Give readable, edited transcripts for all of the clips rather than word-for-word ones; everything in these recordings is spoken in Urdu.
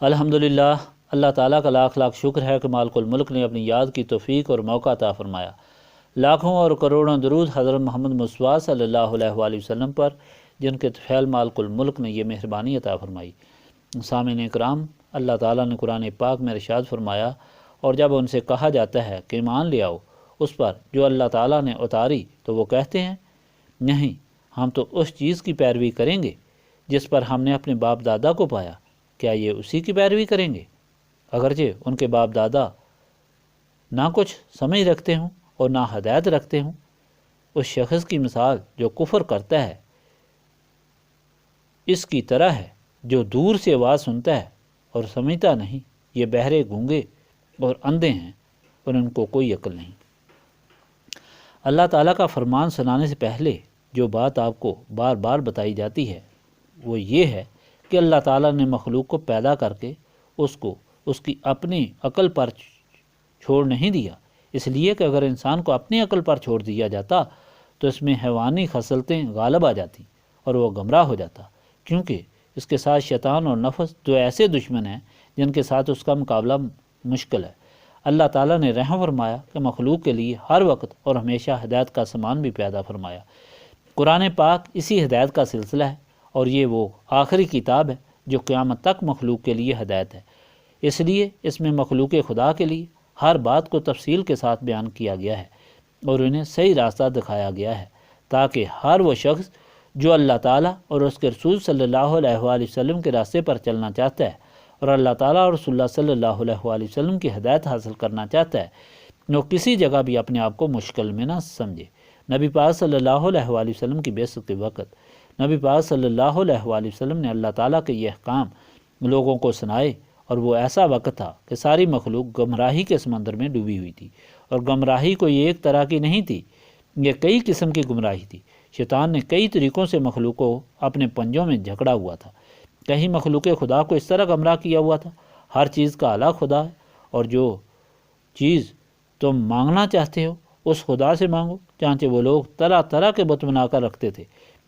الحمدللہ، اللہ تعالیٰ کا لاکھ لاکھ شکر ہے کہ مالک الملک نے اپنی یاد کی توفیق اور موقع عطا فرمایا۔ لاکھوں اور کروڑوں درود حضرت محمد مصطفیٰ صلی اللہ علیہ وآلہ وسلم پر، جن کے طفیل مالک الملک نے یہ مہربانی عطا فرمائی۔ سامعین اکرام، اللہ تعالیٰ نے قرآن پاک میں ارشاد فرمایا، اور جب ان سے کہا جاتا ہے کہ ایمان لے آؤ اس پر جو اللہ تعالیٰ نے اتاری، تو وہ کہتے ہیں نہیں، ہم تو اس چیز کی پیروی کریں گے جس پر ہم نے اپنے باپ دادا کو پایا۔ کیا یہ اسی کی پیروی کریں گے؟ اگرچہ ان کے باپ دادا نہ کچھ سمجھ رکھتے ہوں اور نہ ہدایت رکھتے ہوں۔ اس شخص کی مثال جو کفر کرتا ہے اس کی طرح ہے جو دور سے آواز سنتا ہے اور سمجھتا نہیں۔ یہ بہرے، گونگے اور اندھے ہیں اور ان کو کوئی عقل نہیں۔ اللہ تعالیٰ کا فرمان سنانے سے پہلے جو بات آپ کو بار بار بتائی جاتی ہے وہ یہ ہے کہ اللہ تعالیٰ نے مخلوق کو پیدا کر کے اس کو اس کی اپنی عقل پر چھوڑ نہیں دیا، اس لیے کہ اگر انسان کو اپنی عقل پر چھوڑ دیا جاتا تو اس میں حیوانی خصلتیں غالب آ جاتی اور وہ گمراہ ہو جاتا، کیونکہ اس کے ساتھ شیطان اور نفس دو ایسے دشمن ہیں جن کے ساتھ اس کا مقابلہ مشکل ہے۔ اللہ تعالیٰ نے رحم فرمایا کہ مخلوق کے لیے ہر وقت اور ہمیشہ ہدایت کا سامان بھی پیدا فرمایا۔ قرآن پاک اسی ہدایت کا سلسلہ ہے، اور یہ وہ آخری کتاب ہے جو قیامت تک مخلوق کے لیے ہدایت ہے۔ اس لیے اس میں مخلوق خدا کے لیے ہر بات کو تفصیل کے ساتھ بیان کیا گیا ہے اور انہیں صحیح راستہ دکھایا گیا ہے، تاکہ ہر وہ شخص جو اللہ تعالیٰ اور اس کے رسول صلی اللہ علیہ وآلہ وسلم کے راستے پر چلنا چاہتا ہے اور اللہ تعالیٰ اور رسول اللہ صلی اللہ علیہ وآلہ وسلم کی ہدایت حاصل کرنا چاہتا ہے، وہ کسی جگہ بھی اپنے آپ کو مشکل میں نہ سمجھے۔ نبی پاک صلی اللہ علیہ وآلہ وسلم کی بعثت کے وقت نبی پاک صلی اللہ علیہ وآلہ وسلم نے اللہ تعالیٰ کے یہ احکام لوگوں کو سنائے، اور وہ ایسا وقت تھا کہ ساری مخلوق گمراہی کے سمندر میں ڈوبی ہوئی تھی، اور گمراہی کوئی ایک طرح کی نہیں تھی، یہ کئی قسم کی گمراہی تھی۔ شیطان نے کئی طریقوں سے مخلوق کو اپنے پنجوں میں جکڑا ہوا تھا۔ کہیں مخلوق خدا کو اس طرح گمراہ کیا ہوا تھا، ہر چیز کا الگ خدا ہے، اور جو چیز تم مانگنا چاہتے ہو اس خدا سے مانگو۔ چانچہ وہ لوگ طرح طرح کے بت بنا کر رکھتے تھے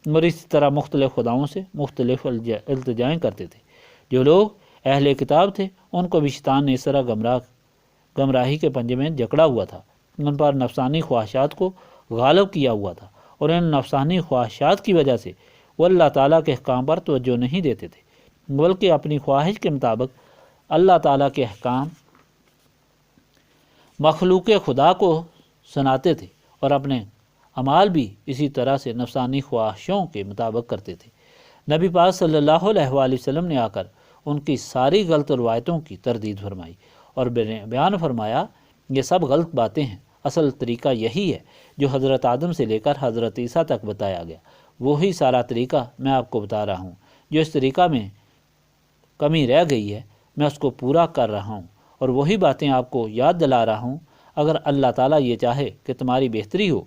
اور اسی طرح مختلف خداؤں سے مختلف التجائیں کرتے تھے۔ جو لوگ اہل کتاب تھے ان کو بھی شیطان نے اس طرح گمراہی کے پنجے میں جکڑا ہوا تھا، ان پر نفسانی خواہشات کو غالب کیا ہوا تھا، اور ان نفسانی خواہشات کی وجہ سے وہ اللہ تعالیٰ کے احکام پر توجہ نہیں دیتے تھے، بلکہ اپنی خواہش کے مطابق اللہ تعالیٰ کے احکام مخلوق خدا کو سناتے تھے، اور اپنے اعمال بھی اسی طرح سے نفسانی خواہشوں کے مطابق کرتے تھے۔ نبی پاک صلی اللہ علیہ وآلہ وسلم نے آ کر ان کی ساری غلط روایتوں کی تردید فرمائی اور بیان فرمایا یہ سب غلط باتیں ہیں، اصل طریقہ یہی ہے جو حضرت آدم سے لے کر حضرت عیسیٰ تک بتایا گیا، وہی سارا طریقہ میں آپ کو بتا رہا ہوں۔ جو اس طریقہ میں کمی رہ گئی ہے میں اس کو پورا کر رہا ہوں، اور وہی باتیں آپ کو یاد دلا رہا ہوں۔ اگر اللہ تعالیٰ یہ چاہے کہ تمہاری بہتری ہو،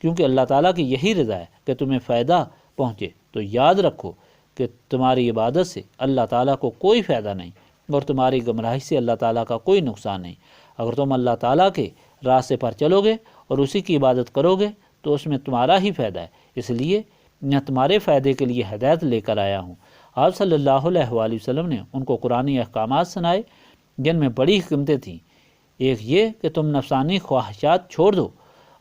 کیونکہ اللہ تعالیٰ کی یہی رضا ہے کہ تمہیں فائدہ پہنچے، تو یاد رکھو کہ تمہاری عبادت سے اللہ تعالیٰ کو کوئی فائدہ نہیں، اور تمہاری گمراہی سے اللہ تعالیٰ کا کوئی نقصان نہیں۔ اگر تم اللہ تعالیٰ کے راستے پر چلو گے اور اسی کی عبادت کرو گے تو اس میں تمہارا ہی فائدہ ہے، اس لیے میں تمہارے فائدے کے لیے ہدایت لے کر آیا ہوں۔ آپ صلی اللہ علیہ وآلہ وسلم نے ان کو قرآنی احکامات سنائے جن میں بڑی حکمتیں تھیں۔ ایک یہ کہ تم نفسانی خواہشات چھوڑ دو،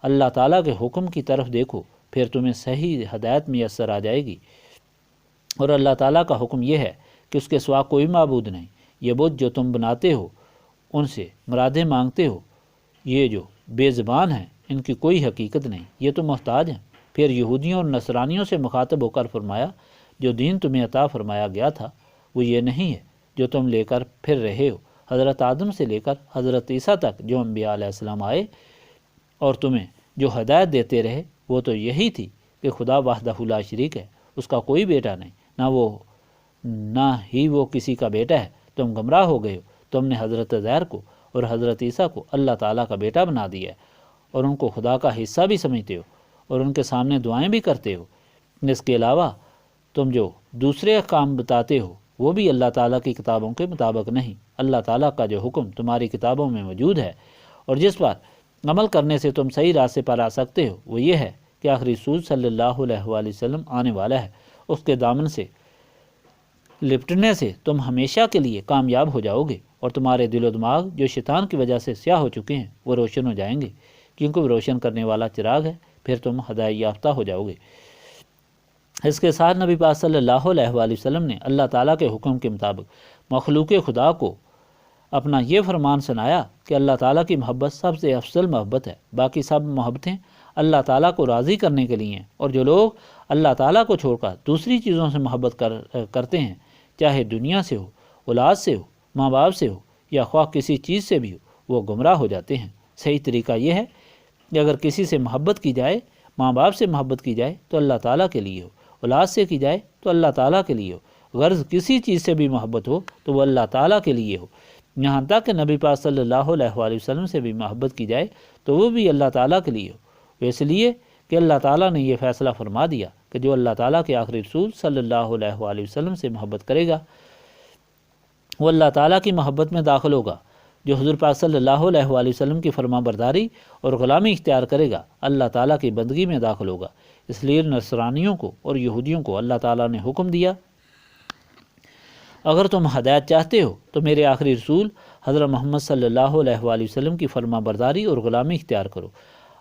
اللہ تعالیٰ کے حکم کی طرف دیکھو، پھر تمہیں صحیح ہدایت میسر آ جائے گی۔ اور اللہ تعالیٰ کا حکم یہ ہے کہ اس کے سوا کوئی معبود نہیں۔ یہ بت جو تم بناتے ہو، ان سے مرادیں مانگتے ہو، یہ جو بے زبان ہیں ان کی کوئی حقیقت نہیں، یہ تو محتاج ہیں۔ پھر یہودیوں اور نصرانیوں سے مخاطب ہو کر فرمایا جو دین تمہیں عطا فرمایا گیا تھا وہ یہ نہیں ہے جو تم لے کر پھر رہے ہو۔ حضرت آدم سے لے کر حضرت عیسیٰ تک جو انبیاء علیہ السلام آئے اور تمہیں جو ہدایت دیتے رہے وہ تو یہی تھی کہ خدا وحدہ لا شریک ہے، اس کا کوئی بیٹا نہیں، نہ ہی وہ کسی کا بیٹا ہے۔ تم گمراہ ہو گئے ہو، تم نے حضرت عزیر کو اور حضرت عیسیٰ کو اللہ تعالیٰ کا بیٹا بنا دیا ہے، اور ان کو خدا کا حصہ بھی سمجھتے ہو اور ان کے سامنے دعائیں بھی کرتے ہو۔ اس کے علاوہ تم جو دوسرے احکام بتاتے ہو وہ بھی اللہ تعالیٰ کی کتابوں کے مطابق نہیں۔ اللہ تعالیٰ کا جو حکم تمہاری کتابوں میں موجود ہے اور جس پر عمل کرنے سے تم صحیح راستے پر آ سکتے ہو وہ یہ ہے کہ آخری رسول صلی اللہ علیہ وآلہ وسلم آنے والا ہے، اس کے دامن سے لپٹنے سے تم ہمیشہ کے لیے کامیاب ہو جاؤ گے، اور تمہارے دل و دماغ جو شیطان کی وجہ سے سیاہ ہو چکے ہیں وہ روشن ہو جائیں گے، کیونکہ وہ روشن کرنے والا چراغ ہے، پھر تم ہدایت یافتہ ہو جاؤ گے۔ اس کے ساتھ نبی پاک صلی اللہ علیہ وآلہ وسلم نے اللہ تعالیٰ کے حکم کے مطابق مخلوق خدا کو اپنا یہ فرمان سنایا کہ اللہ تعالیٰ کی محبت سب سے افضل محبت ہے، باقی سب محبتیں اللہ تعالیٰ کو راضی کرنے کے لیے ہیں، اور جو لوگ اللہ تعالیٰ کو چھوڑ کر دوسری چیزوں سے محبت کرتے ہیں، چاہے دنیا سے ہو، اولاد سے ہو، ماں باپ سے ہو، یا خواہ کسی چیز سے بھی ہو، وہ گمراہ ہو جاتے ہیں۔ صحیح طریقہ یہ ہے کہ اگر کسی سے محبت کی جائے، ماں باپ سے محبت کی جائے تو اللہ تعالیٰ کے لیے ہو، اولاد سے کی جائے تو اللہ تعالیٰ کے لیے ہو، غرض کسی چیز سے بھی محبت ہو تو وہ اللہ تعالیٰ کے لیے ہو، یہاں تک کہ نبی پاک صلی اللہ علیہ وآلہ وسلم سے بھی محبت کی جائے تو وہ بھی اللہ تعالیٰ کے لیے ہو، اس لیے کہ اللہ تعالیٰ نے یہ فیصلہ فرما دیا کہ جو اللہ تعالیٰ کے آخری رسول صلی اللہ علیہ وآلہ وسلم سے محبت کرے گا وہ اللہ تعالیٰ کی محبت میں داخل ہوگا، جو حضور پاک صلی اللہ علیہ وآلہ وسلم کی فرما برداری اور غلامی اختیار کرے گا اللہ تعالیٰ کی بندگی میں داخل ہوگا۔ اس لیے نصرانیوں کو اور یہودیوں کو اللہ تعالیٰ نے حکم دیا، اگر تم ہدایت چاہتے ہو تو میرے آخری رسول حضرت محمد صلی اللہ علیہ وآلہ وسلم کی فرما برداری اور غلامی اختیار کرو۔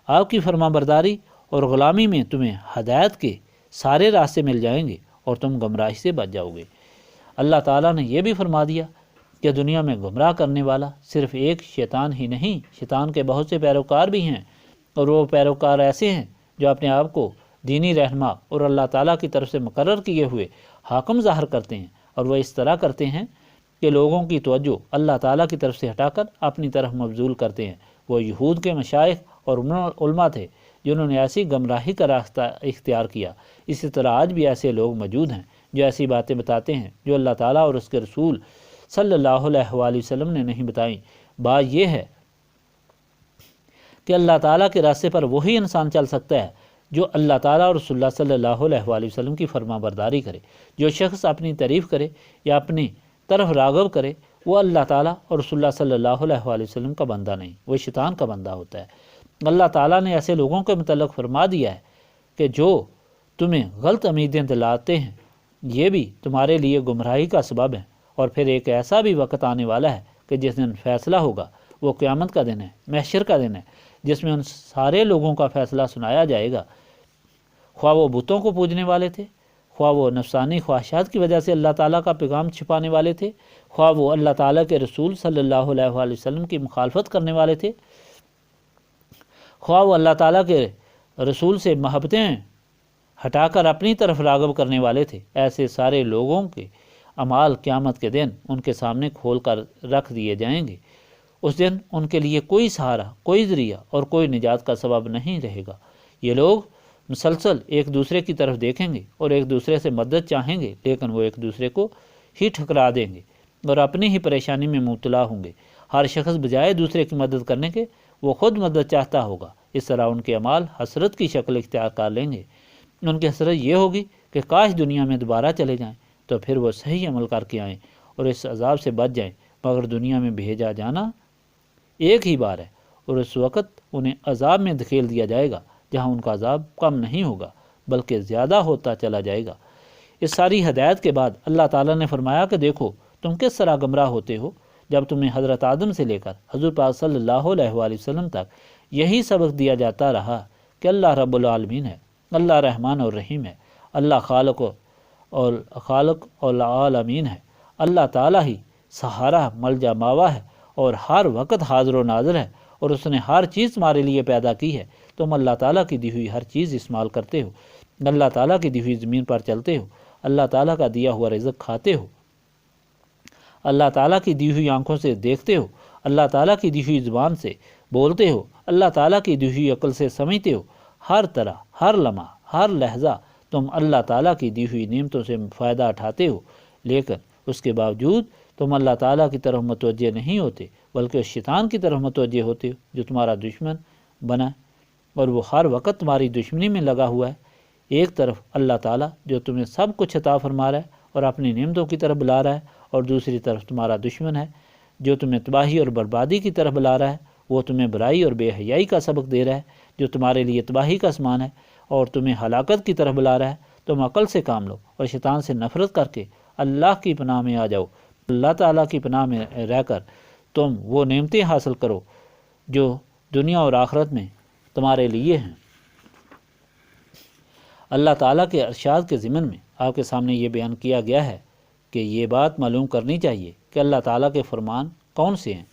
آپ کی فرما برداری اور غلامی میں تمہیں ہدایت کے سارے راستے مل جائیں گے اور تم گمراہی سے بچ جاؤ گے۔ اللہ تعالیٰ نے یہ بھی فرما دیا کہ دنیا میں گمراہ کرنے والا صرف ایک شیطان ہی نہیں، شیطان کے بہت سے پیروکار بھی ہیں، اور وہ پیروکار ایسے ہیں جو اپنے آپ کو دینی رہنما اور اللہ تعالیٰ کی طرف سے مقرر کیے ہوئے حاکم ظاہر کرتے ہیں، اور وہ اس طرح کرتے ہیں کہ لوگوں کی توجہ اللہ تعالیٰ کی طرف سے ہٹا کر اپنی طرف مبذول کرتے ہیں۔ وہ یہود کے مشائخ اور علماء تھے جنہوں نے ایسی گمراہی کا راستہ اختیار کیا۔ اسی طرح آج بھی ایسے لوگ موجود ہیں جو ایسی باتیں بتاتے ہیں جو اللہ تعالیٰ اور اس کے رسول صلی اللہ علیہ وآلہ وسلم نے نہیں بتائیں۔ بات یہ ہے کہ اللہ تعالیٰ کے راستے پر وہی انسان چل سکتا ہے جو اللہ تعالیٰ اور رسول اللہ صلی اللہ علیہ وآلہ وسلم کی فرما برداری کرے۔ جو شخص اپنی تعریف کرے یا اپنی طرف راغب کرے وہ اللہ تعالیٰ اور رسول اللہ صلی اللہ علیہ وآلہ وسلم کا بندہ نہیں، وہ شیطان کا بندہ ہوتا ہے۔ اللہ تعالیٰ نے ایسے لوگوں کے متعلق فرما دیا ہے کہ جو تمہیں غلط امیدیں دلاتے ہیں یہ بھی تمہارے لیے گمراہی کا سبب ہے، اور پھر ایک ایسا بھی وقت آنے والا ہے کہ جس دن فیصلہ ہوگا، وہ قیامت کا دن ہے، محشر کا دن ہے، جس میں ان سارے لوگوں کا فیصلہ سنایا جائے گا، خواہ وہ بتوں کو پوجنے والے تھے، خواہ وہ نفسانی خواہشات کی وجہ سے اللہ تعالیٰ کا پیغام چھپانے والے تھے، خواہ وہ اللہ تعالیٰ کے رسول صلی اللہ علیہ وآلہ وسلم کی مخالفت کرنے والے تھے، خواہ وہ اللہ تعالیٰ کے رسول سے محبتیں ہٹا کر اپنی طرف راغب کرنے والے تھے۔ ایسے سارے لوگوں کے اعمال قیامت کے دن ان کے سامنے کھول کر رکھ دیے جائیں گے۔ اس دن ان کے لیے کوئی سہارا، کوئی ذریعہ اور کوئی نجات کا سبب نہیں رہے گا۔ یہ لوگ مسلسل ایک دوسرے کی طرف دیکھیں گے اور ایک دوسرے سے مدد چاہیں گے، لیکن وہ ایک دوسرے کو ہی ٹھکرا دیں گے اور اپنی ہی پریشانی میں مبتلا ہوں گے۔ ہر شخص بجائے دوسرے کی مدد کرنے کے وہ خود مدد چاہتا ہوگا۔ اس طرح ان کے اعمال حسرت کی شکل اختیار کر لیں گے۔ ان کی حسرت یہ ہوگی کہ کاش دنیا میں دوبارہ چلے جائیں تو پھر وہ صحیح عمل کر کے آئیں اور اس عذاب سے بچ جائیں، مگر دنیا میں بھیجا جانا ایک ہی بار ہے، اور اس وقت انہیں عذاب میں دھکیل دیا جائے گا جہاں ان کا عذاب کم نہیں ہوگا بلکہ زیادہ ہوتا چلا جائے گا۔ اس ساری ہدایت کے بعد اللہ تعالیٰ نے فرمایا کہ دیکھو تم کس طرح گمراہ ہوتے ہو، جب تمہیں حضرت آدم سے لے کر حضور پاک صلی اللہ علیہ وآلہ وسلم تک یہی سبق دیا جاتا رہا کہ اللہ رب العالمین ہے، اللہ رحمان اور رحیم ہے، اللہ خالق اور العالمین ہے، اللہ تعالیٰ ہی سہارا ملجا ماوا ہے اور ہر وقت حاضر و ناظر ہے، اور اس نے ہر چیز تمہارے لیے پیدا کی ہے۔ تم اللہ تعالیٰ کی دی ہوئی ہر چیز استعمال کرتے ہو، اللہ تعالیٰ کی دی ہوئی زمین پر چلتے ہو، اللہ تعالیٰ کا دیا ہوا رزق کھاتے ہو، اللہ تعالیٰ کی دی ہوئی آنکھوں سے دیکھتے ہو، اللہ تعالیٰ کی دی ہوئی زبان سے بولتے ہو، اللہ تعالیٰ کی دی ہوئی عقل سے سمجھتے ہو۔ ہر طرح، ہر لمحہ، ہر لحظہ تم اللہ تعالیٰ کی دی ہوئی نعمتوں سے فائدہ اٹھاتے ہو، لیکن اس کے باوجود تم اللہ تعالیٰ کی طرف متوجہ نہیں ہوتے بلکہ شیطان کی طرف متوجہ ہوتے ہو جو تمہارا دشمن بنا ہے، اور وہ ہر وقت تمہاری دشمنی میں لگا ہوا ہے۔ ایک طرف اللہ تعالیٰ جو تمہیں سب کچھ عطا فرما رہا ہے اور اپنی نعمتوں کی طرف بلا رہا ہے، اور دوسری طرف تمہارا دشمن ہے جو تمہیں تباہی اور بربادی کی طرف بلا رہا ہے، وہ تمہیں برائی اور بے حیائی کا سبق دے رہا ہے جو تمہارے لیے تباہی کا سامان ہے، اور تمہیں ہلاکت کی طرف بلا رہا ہے۔ تم عقل سے کام لو اور شیطان سے نفرت کر کے اللہ کی پناہ میں آ جاؤ، اللہ تعالیٰ کی پناہ میں رہ کر تم وہ نعمتیں حاصل کرو جو دنیا اور آخرت میں تمہارے لیے ہیں۔ اللہ تعالیٰ کے ارشاد کے ضمن میں آپ کے سامنے یہ بیان کیا گیا ہے کہ یہ بات معلوم کرنی چاہیے کہ اللہ تعالیٰ کے فرمان کون سے ہیں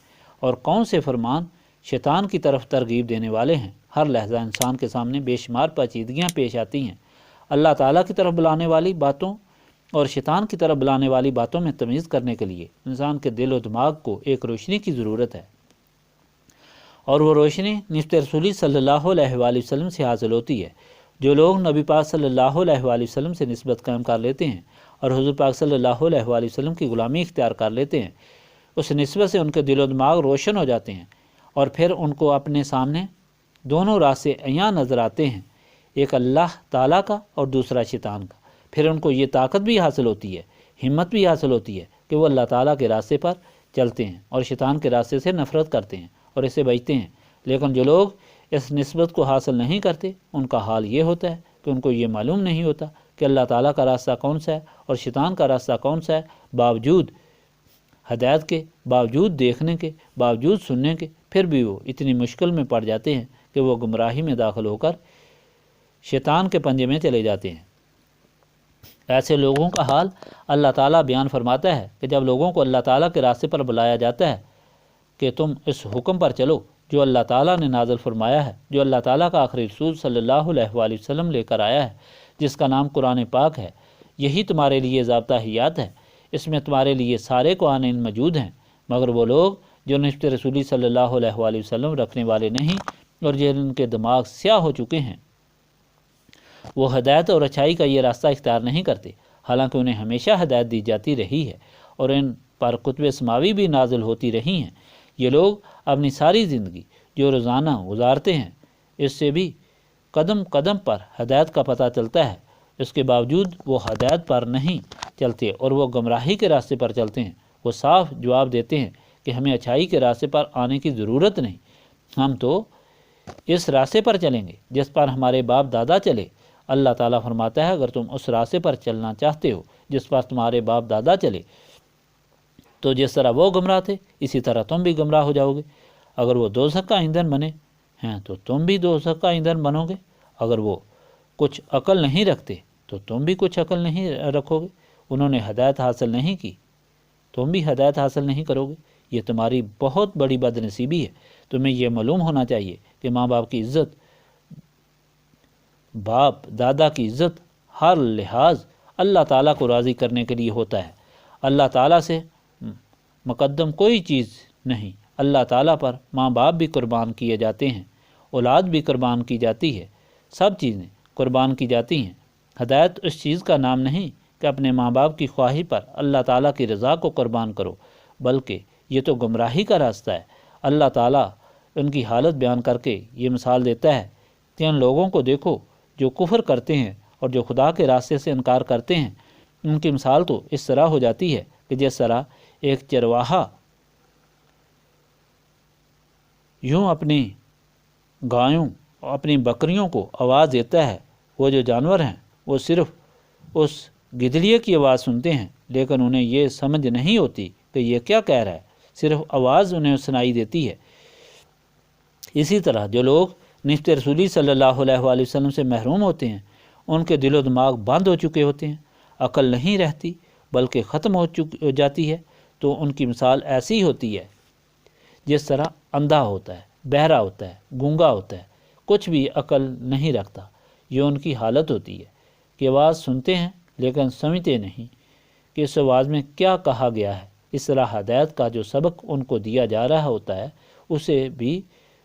اور کون سے فرمان شیطان کی طرف ترغیب دینے والے ہیں۔ ہر لحظہ انسان کے سامنے بے شمار پیچیدگیاں پیش آتی ہیں۔ اللہ تعالیٰ کی طرف بلانے والی باتوں اور شیطان کی طرف بلانے والی باتوں میں تمیز کرنے کے لیے انسان کے دل و دماغ کو ایک روشنی کی ضرورت ہے، اور وہ روشنی نسبت رسولی صلی اللہ علیہ وآلہ وسلم سے حاصل ہوتی ہے۔ جو لوگ نبی پاک صلی اللہ علیہ وآلہ وسلم سے نسبت قائم کر لیتے ہیں اور حضور پاک صلی اللہ علیہ وآلہ وسلم کی غلامی اختیار کر لیتے ہیں، اس نسبت سے ان کے دل و دماغ روشن ہو جاتے ہیں، اور پھر ان کو اپنے سامنے دونوں راستے عیاں نظر آتے ہیں، ایک اللہ تعالیٰ کا اور دوسرا شیطان کا۔ پھر ان کو یہ طاقت بھی حاصل ہوتی ہے، ہمت بھی حاصل ہوتی ہے کہ وہ اللہ تعالیٰ کے راستے پر چلتے ہیں اور شیطان کے راستے سے نفرت کرتے ہیں اور اسے بچتے ہیں۔ لیکن جو لوگ اس نسبت کو حاصل نہیں کرتے، ان کا حال یہ ہوتا ہے کہ ان کو یہ معلوم نہیں ہوتا کہ اللہ تعالیٰ کا راستہ کون سا ہے اور شیطان کا راستہ کون سا ہے، باوجود ہدایت کے، باوجود دیکھنے کے، باوجود سننے کے، پھر بھی وہ اتنی مشکل میں پڑ جاتے ہیں کہ وہ گمراہی میں داخل ہو کر شیطان کے پنجے میں چلے جاتے ہیں۔ ایسے لوگوں کا حال اللہ تعالیٰ بیان فرماتا ہے کہ جب لوگوں کو اللہ تعالیٰ کے راستے پر بلایا جاتا ہے کہ تم اس حکم پر چلو جو اللہ تعالیٰ نے نازل فرمایا ہے، جو اللہ تعالیٰ کا آخری رسول صلی اللہ علیہ وآلہ وسلم لے کر آیا ہے، جس کا نام قرآن پاک ہے، یہی تمہارے لیے ضابطہ حیات ہے، اس میں تمہارے لیے سارے قوانین موجود ہیں، مگر وہ لوگ جو نسبت رسولی صلی اللہ علیہ وآلہ وسلم رکھنے والے نہیں اور جن کے دماغ سیاہ ہو چکے ہیں، وہ ہدایت اور اچھائی کا یہ راستہ اختیار نہیں کرتے، حالانکہ انہیں ہمیشہ ہدایت دی جاتی رہی ہے اور ان پر کتب سماوی بھی نازل ہوتی رہی ہیں۔ یہ لوگ اپنی ساری زندگی جو روزانہ گزارتے ہیں، اس سے بھی قدم قدم پر ہدایت کا پتہ چلتا ہے، اس کے باوجود وہ ہدایت پر نہیں چلتے اور وہ گمراہی کے راستے پر چلتے ہیں۔ وہ صاف جواب دیتے ہیں کہ ہمیں اچھائی کے راستے پر آنے کی ضرورت نہیں، ہم تو اس راستے پر چلیں گے جس پر ہمارے باپ دادا چلے۔ اللہ تعالیٰ فرماتا ہے اگر تم اس راستے پر چلنا چاہتے ہو جس پر تمہارے باپ دادا چلے تو جس طرح وہ گمراہ تھے اسی طرح تم بھی گمراہ ہو جاؤ گے۔ اگر وہ دوزخ کا ایندھن بنے ہیں تو تم بھی دوزخ کا ایندھن بنو گے، اگر وہ کچھ عقل نہیں رکھتے تو تم بھی کچھ عقل نہیں رکھو گے۔ انہوں نے ہدایت حاصل نہیں کی، تم بھی ہدایت حاصل نہیں کرو گے۔ یہ تمہاری بہت بڑی بد نصیبی ہے۔ تمہیں یہ معلوم ہونا چاہیے کہ ماں باپ کی عزت، باپ دادا کی عزت ہر لحاظ اللہ تعالیٰ کو راضی کرنے کے لیے ہوتا ہے۔ اللہ تعالیٰ سے مقدم کوئی چیز نہیں۔ اللہ تعالیٰ پر ماں باپ بھی قربان کیے جاتے ہیں، اولاد بھی قربان کی جاتی ہے، سب چیزیں قربان کی جاتی ہیں۔ ہدایت اس چیز کا نام نہیں کہ اپنے ماں باپ کی خواہش پر اللہ تعالیٰ کی رضا کو قربان کرو، بلکہ یہ تو گمراہی کا راستہ ہے۔ اللہ تعالیٰ ان کی حالت بیان کر کے یہ مثال دیتا ہے کہ ان لوگوں کو دیکھو جو کفر کرتے ہیں اور جو خدا کے راستے سے انکار کرتے ہیں، ان کی مثال تو اس طرح ہو جاتی ہے کہ جس طرح ایک چرواہا یوں اپنی گایوں اور اپنی بکریوں کو آواز دیتا ہے۔ وہ جو جانور ہیں وہ صرف اس گدڑیے کی آواز سنتے ہیں، لیکن انہیں یہ سمجھ نہیں ہوتی کہ یہ کیا کہہ رہا ہے، صرف آواز انہیں سنائی دیتی ہے۔ اسی طرح جو لوگ نسبت رسولی صلی اللہ علیہ وآلہ وسلم سے محروم ہوتے ہیں، ان کے دل و دماغ بند ہو چکے ہوتے ہیں، عقل نہیں رہتی بلکہ ختم ہو جاتی ہے، تو ان کی مثال ایسی ہوتی ہے جس طرح اندھا ہوتا ہے، بہرا ہوتا ہے، گونگا ہوتا ہے، کچھ بھی عقل نہیں رکھتا۔ یہ ان کی حالت ہوتی ہے کہ آواز سنتے ہیں لیکن سمجھتے نہیں کہ اس آواز میں کیا کہا گیا ہے۔ اس طرح ہدایت کا جو سبق ان کو دیا جا رہا ہوتا ہے اسے بھی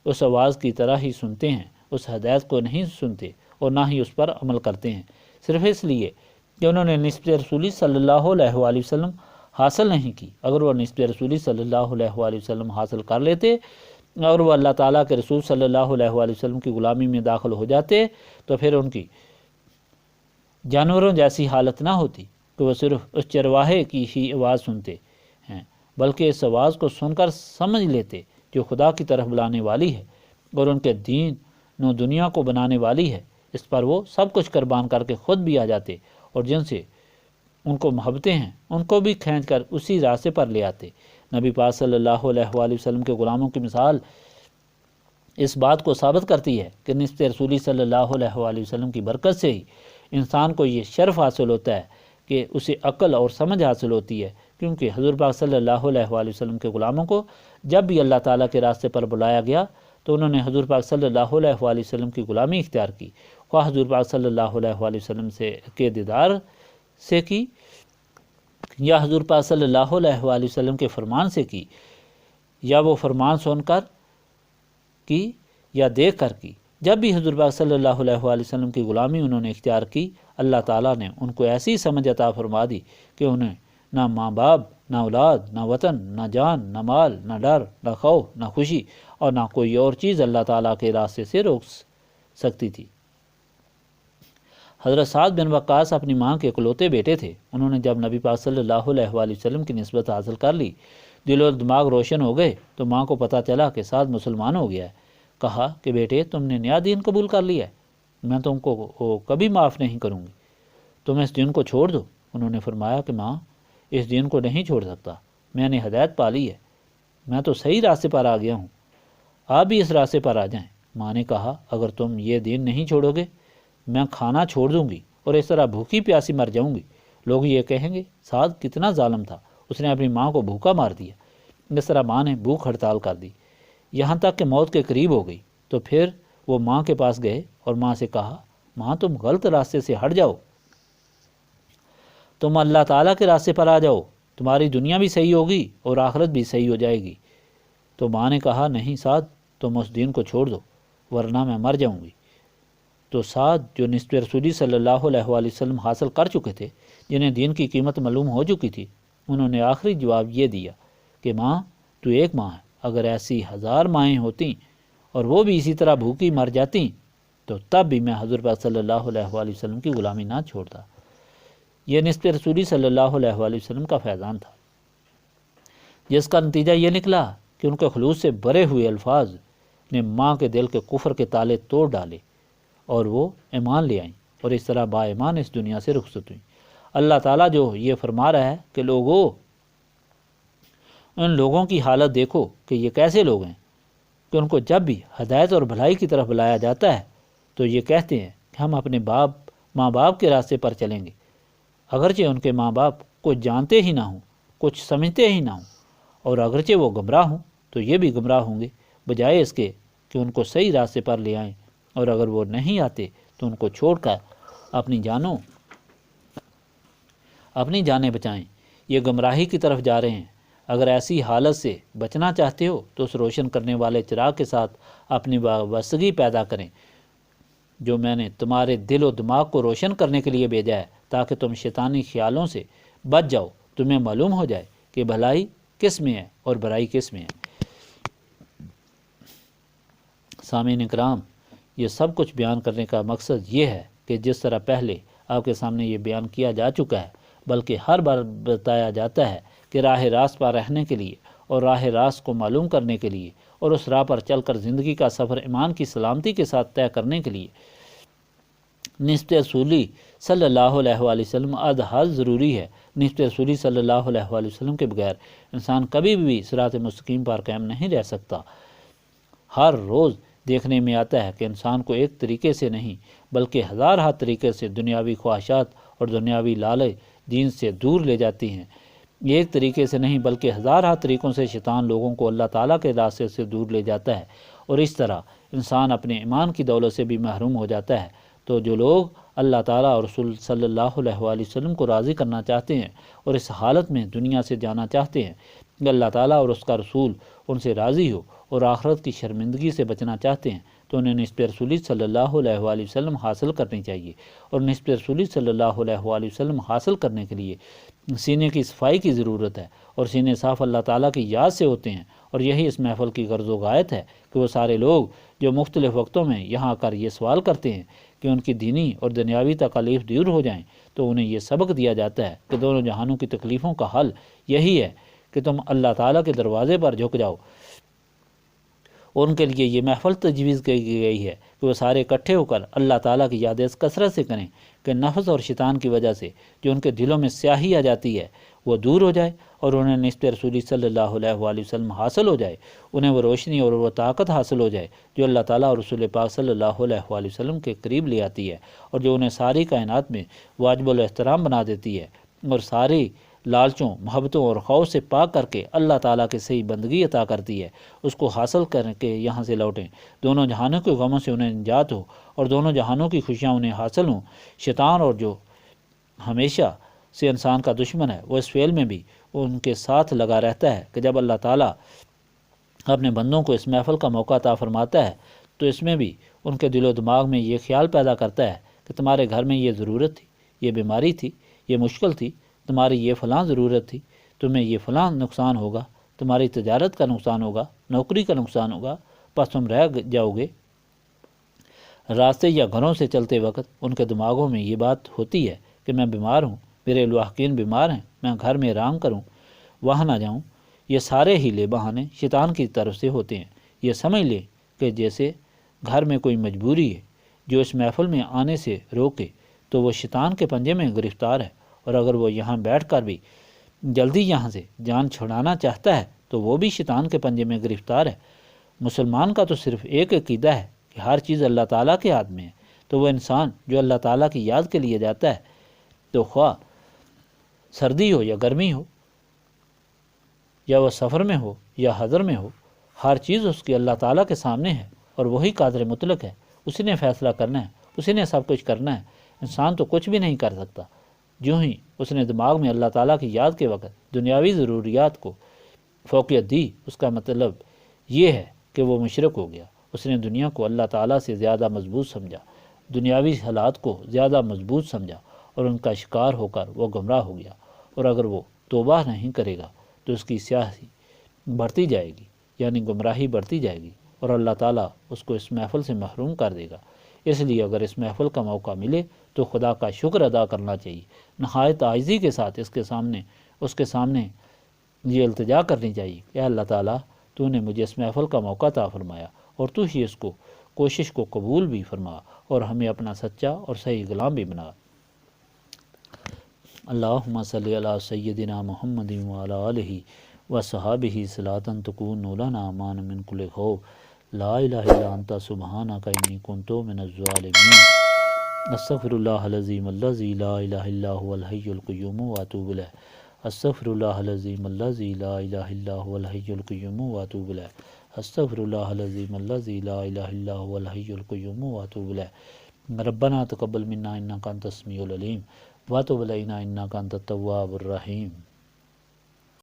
اس آواز کی طرح ہی سنتے ہیں، اس ہدایت کو نہیں سنتے اور نہ ہی اس پر عمل کرتے ہیں، صرف اس لیے کہ انہوں نے نسبت رسولی صلی اللہ علیہ وآلہ وسلم حاصل نہیں کی۔ اگر وہ نسبت رسولی صلی اللہ علیہ وآلہ وسلم حاصل کر لیتے اور وہ اللہ تعالیٰ کے رسول صلی اللہ علیہ وآلہ وسلم کی غلامی میں داخل ہو جاتے تو پھر ان کی جانوروں جیسی حالت نہ ہوتی کہ وہ صرف اس چرواہے کی ہی آواز سنتے ہیں، بلکہ اس آواز کو سن کر سمجھ لیتے جو خدا کی طرف بلانے والی ہے اور ان کے دین و دنیا کو بنانے والی ہے۔ اس پر وہ سب کچھ قربان کر کے خود بھی آ جاتے اور جن سے ان کو محبتیں ہیں ان کو بھی کھینچ کر اسی راستے پر لے آتے۔ نبی پاک صلی اللہ علیہ وآلہ وسلم کے غلاموں کی مثال اس بات کو ثابت کرتی ہے کہ نسبت رسولی صلی اللہ علیہ وآلہ وسلم کی برکت سے ہی انسان کو یہ شرف حاصل ہوتا ہے کہ اسے عقل اور سمجھ حاصل ہوتی ہے، کیونکہ حضور پاک صلی اللہ علیہ وآلہ وسلم کے غلاموں کو جب بھی اللہ تعالیٰ کے راستے پر بلایا گیا تو انہوں نے حضور پاک صلی اللہ علیہ وآلہ وسلم کی غلامی اختیار کی، خواہ حضور پاک صلی اللہ علیہ وآلہ وسلم کے دیدار سے کی یا حضور پاک صلی اللہ علیہ وآلہ وسلم کے فرمان سے کی، یا وہ فرمان سن کر کی یا دیکھ کر کی۔ جب بھی حضور پاک صلی اللہ علیہ وآلہ وسلم کی غلامی انہوں نے اختیار کی، اللہ تعالیٰ نے ان کو ایسی سمجھ عطا فرما دی کہ انہیں نہ ماں باپ، نہ اولاد، نہ وطن، نہ جان، نہ مال، نہ ڈر، نہ خوف، نہ خوشی اور نہ کوئی اور چیز اللہ تعالیٰ کے راستے سے روک سکتی تھی۔ حضرت سعد بن وقاص اپنی ماں کے اکلوتے بیٹے تھے۔ انہوں نے جب نبی پاک صلی اللہ علیہ وآلہ وسلم کی نسبت حاصل کر لی، دل و دماغ روشن ہو گئے، تو ماں کو پتہ چلا کہ سعد مسلمان ہو گیا ہے۔ کہا کہ بیٹے تم نے نیا دین قبول کر لیا ہے، میں تم کو کبھی معاف نہیں کروں گی، تم اس دین کو چھوڑ دو۔ انہوں نے فرمایا کہ ماں اس دین کو نہیں چھوڑ سکتا، میں نے ہدایت پا لی ہے، میں تو صحیح راستے پر آ گیا ہوں، آپ بھی اس راستے پر آ جائیں۔ ماں نے کہا اگر تم یہ دین نہیں چھوڑو گے میں کھانا چھوڑ دوں گی اور اس طرح بھوکی پیاسی مر جاؤں گی، لوگ یہ کہیں گے سعد کتنا ظالم تھا، اس نے اپنی ماں کو بھوکا مار دیا۔ اس طرح ماں نے بھوک ہڑتال کر دی یہاں تک کہ موت کے قریب ہو گئی، تو پھر وہ ماں کے پاس گئے اور ماں سے کہا ماں تم غلط راستے سے ہٹ جاؤ، تم اللہ تعالیٰ کے راستے پر آ جاؤ، تمہاری دنیا بھی صحیح ہوگی اور آخرت بھی صحیح ہو جائے گی۔ تو ماں نے کہا نہیں سعد تم اس دین کو چھوڑ دو ورنہ میں مر جاؤں گی۔ تو سعد جو نسبت رسولی صلی اللہ علیہ وآلہ وسلم حاصل کر چکے تھے، جنہیں دین کی قیمت معلوم ہو چکی تھی، انہوں نے آخری جواب یہ دیا کہ ماں تو ایک ماں ہے، اگر ایسی 1000 مائیں ہوتیں اور وہ بھی اسی طرح بھوکی مر جاتیں تو تب بھی میں حضور پاک صلی اللہ علیہ وآلہ وسلم کی غلامی نہ چھوڑتا۔ یہ نسبت رسولی صلی اللہ علیہ وآلہ وسلم کا فیضان تھا، جس کا نتیجہ یہ نکلا کہ ان کے خلوص سے بھرے ہوئے الفاظ نے ماں کے دل کے کفر کے تالے توڑ ڈالے اور وہ ایمان لے آئیں، اور اس طرح با ایمان اس دنیا سے رخصت ہوئیں۔ اللہ تعالیٰ جو یہ فرما رہا ہے کہ لوگوں ان لوگوں کی حالت دیکھو کہ یہ کیسے لوگ ہیں کہ ان کو جب بھی ہدایت اور بھلائی کی طرف بلایا جاتا ہے تو یہ کہتے ہیں کہ ہم اپنے ماں باپ کے راستے پر چلیں گے، اگرچہ ان کے ماں باپ کچھ جانتے ہی نہ ہوں، کچھ سمجھتے ہی نہ ہوں، اور اگرچہ وہ گمراہ ہوں تو یہ بھی گمراہ ہوں گے، بجائے اس کے کہ ان کو صحیح راستے پر لے آئیں، اور اگر وہ نہیں آتے تو ان کو چھوڑ کر اپنی جانیں بچائیں، یہ گمراہی کی طرف جا رہے ہیں۔ اگر ایسی حالت سے بچنا چاہتے ہو تو اس روشن کرنے والے چراغ کے ساتھ اپنی وابستگی پیدا کریں جو میں نے تمہارے دل و دماغ کو روشن کرنے کے لیے بھیجا ہے، تاکہ تم شیطانی خیالوں سے بچ جاؤ، تمہیں معلوم ہو جائے کہ بھلائی کس میں ہے اور برائی کس میں ہے۔ سامعین کرام، یہ سب کچھ بیان کرنے کا مقصد یہ ہے کہ جس طرح پہلے آپ کے سامنے یہ بیان کیا جا چکا ہے، بلکہ ہر بار بتایا جاتا ہے کہ راہ راست پر رہنے کے لیے اور راہ راست کو معلوم کرنے کے لیے اور اس راہ پر چل کر زندگی کا سفر ایمان کی سلامتی کے ساتھ طے کرنے کے لیے نسبت رسولی صلی اللہ علیہ وآلہ وسلم اد حد ضروری ہے۔ نسبت رسولی صلی اللہ علیہ وآلہ وسلم کے بغیر انسان کبھی بھی صراط مستقیم پر قائم نہیں رہ سکتا۔ ہر روز دیکھنے میں آتا ہے کہ انسان کو ایک طریقے سے نہیں بلکہ ہزارہ طریقے سے دنیاوی خواہشات اور دنیاوی لالچ دین سے دور لے جاتی ہیں۔ ایک طریقے سے نہیں بلکہ ہزارہ طریقوں سے شیطان لوگوں کو اللہ تعالیٰ کے راستے سے دور لے جاتا ہے، اور اس طرح انسان اپنے ایمان کی دولت سے بھی محروم ہو جاتا ہے۔ تو جو لوگ اللہ تعالیٰ اور رسول صلی اللہ علیہ وآلہ وسلم کو راضی کرنا چاہتے ہیں اور اس حالت میں دنیا سے جانا چاہتے ہیں کہ اللہ تعالیٰ اور اس کا رسول ان سے راضی ہو اور آخرت کی شرمندگی سے بچنا چاہتے ہیں، تو انہیں نسبت رسولی صلی اللہ علیہ وآلہ وسلم حاصل کرنی چاہیے۔ اور نسبت رسولی صلی اللہ علیہ وآلہ وسلم حاصل کرنے کے لیے سینے کی صفائی کی ضرورت ہے، اور سینے صاف اللہ تعالیٰ کی یاد سے ہوتے ہیں۔ اور یہی اس محفل کی غرض و غایت ہے کہ وہ سارے لوگ جو مختلف وقتوں میں یہاں کر یہ سوال کرتے ہیں کہ ان کی دینی اور دنیاوی تکالیف دور ہو جائیں، تو انہیں یہ سبق دیا جاتا ہے کہ دونوں جہانوں کی تکلیفوں کا حل یہی ہے کہ تم اللہ تعالیٰ کے دروازے پر جھک جاؤ ان کے لیے یہ محفل تجویز کی گئی ہے کہ وہ سارے اکٹھے ہو کر اللہ تعالیٰ کی یاد اس کثرت سے کریں کہ نفس اور شیطان کی وجہ سے جو ان کے دلوں میں سیاہی آ جاتی ہے وہ دور ہو جائے اور انہیں نسبت رسولی صلی اللہ علیہ وآلہ وسلم حاصل ہو جائے، انہیں وہ روشنی اور وہ طاقت حاصل ہو جائے جو اللہ تعالیٰ اور رسول پاک صلی اللہ علیہ وآلہ وسلم کے قریب لے آتی ہے، اور جو انہیں ساری کائنات میں واجب الاحترام بنا دیتی ہے اور ساری لالچوں، محبتوں اور خوف سے پاک کر کے اللہ تعالیٰ کے صحیح بندگی عطا کرتی ہے۔ اس کو حاصل کر کے یہاں سے لوٹیں، دونوں جہانوں کے غموں سے انہیں نجات ہو اور دونوں جہانوں کی خوشیاں انہیں حاصل ہوں۔ شیطان اور جو ہمیشہ سے انسان کا دشمن ہے وہ اس فعل میں بھی ان کے ساتھ لگا رہتا ہے کہ جب اللہ تعالیٰ اپنے بندوں کو اس محفل کا موقع عطا فرماتا ہے تو اس میں بھی ان کے دل و دماغ میں یہ خیال پیدا کرتا ہے کہ تمہارے گھر میں یہ ضرورت تھی، یہ بیماری تھی، یہ مشکل تھی، تمہاری یہ فلاں ضرورت تھی، تمہیں یہ فلاں نقصان ہوگا، تمہاری تجارت کا نقصان ہوگا، نوکری کا نقصان ہوگا، پس تم رہ جاؤ گے۔ راستے یا گھروں سے چلتے وقت ان کے دماغوں میں یہ بات ہوتی ہے کہ میں بیمار ہوں، میرے لواحقین بیمار ہیں، میں گھر میں آرام کروں، وہاں نہ جاؤں۔ یہ سارے ہیلے بہانے شیطان کی طرف سے ہوتے ہیں۔ یہ سمجھ لیں کہ جیسے گھر میں کوئی مجبوری ہے جو اس محفل میں آنے سے روکے تو وہ شیطان کے پنجے میں گرفتار ہے، اور اگر وہ یہاں بیٹھ کر بھی جلدی یہاں سے جان چھڑانا چاہتا ہے تو وہ بھی شیطان کے پنجے میں گرفتار ہے۔ مسلمان کا تو صرف ایک عقیدہ ہے کہ ہر چیز اللہ تعالیٰ کے ہاتھ میں ہے، تو وہ انسان جو اللہ تعالیٰ کی یاد کے لیے جاتا ہے تو خواہ سردی ہو یا گرمی ہو، یا وہ سفر میں ہو یا حضر میں ہو، ہر چیز اس کی اللہ تعالیٰ کے سامنے ہے، اور وہی قادر مطلق ہے، اسی نے فیصلہ کرنا ہے، اسی نے سب کچھ کرنا ہے۔ انسان تو کچھ بھی نہیں کر سکتا۔ جو ہی اس نے دماغ میں اللہ تعالیٰ کی یاد کے وقت دنیاوی ضروریات کو فوقیت دی، اس کا مطلب یہ ہے کہ وہ مشرک ہو گیا۔ اس نے دنیا کو اللہ تعالیٰ سے زیادہ مضبوط سمجھا، دنیاوی حالات کو زیادہ مضبوط سمجھا، اور ان کا شکار ہو کر وہ گمراہ ہو گیا۔ اور اگر وہ توبہ نہیں کرے گا تو اس کی سیاسی بڑھتی جائے گی، یعنی گمراہی بڑھتی جائے گی، اور اللہ تعالیٰ اس کو اس محفل سے محروم کر دے گا۔ اس لیے اگر اس محفل کا موقع ملے تو خدا کا شکر ادا کرنا چاہیے، نہایت عاجزی کے ساتھ اس کے سامنے یہ التجا کرنی چاہیے کہ اے اللہ تعالیٰ، تو نے مجھے اس محفل کا موقع عطا فرمایا، اور تو ہی اس کو کوشش کو قبول بھی فرما، اور ہمیں اپنا سچا اور صحیح غلام بھی بنا۔ اللہم صلی علی سیدنا محمد وعلی آلہ وصحابہ صلاۃ تکون لنا مان من کل خوف، لا الہ الا انت سبحانک انی کنت من الظالمین، استغفر اللہ العظیم الذی لا الہ الا هو الحی القیوم واتوب الیہ، استغفر اللہ العظیم الذی لا الہ الا هو الحی القیوم واتوب الیہ، استغفر اللہ العظیم الذی لا الہ الا هو الحی القیوم واتوب الیہ۔ ربنا تقبل منا انک انت السمیع العلیم وتب علینا انک انت التواب الرحیم۔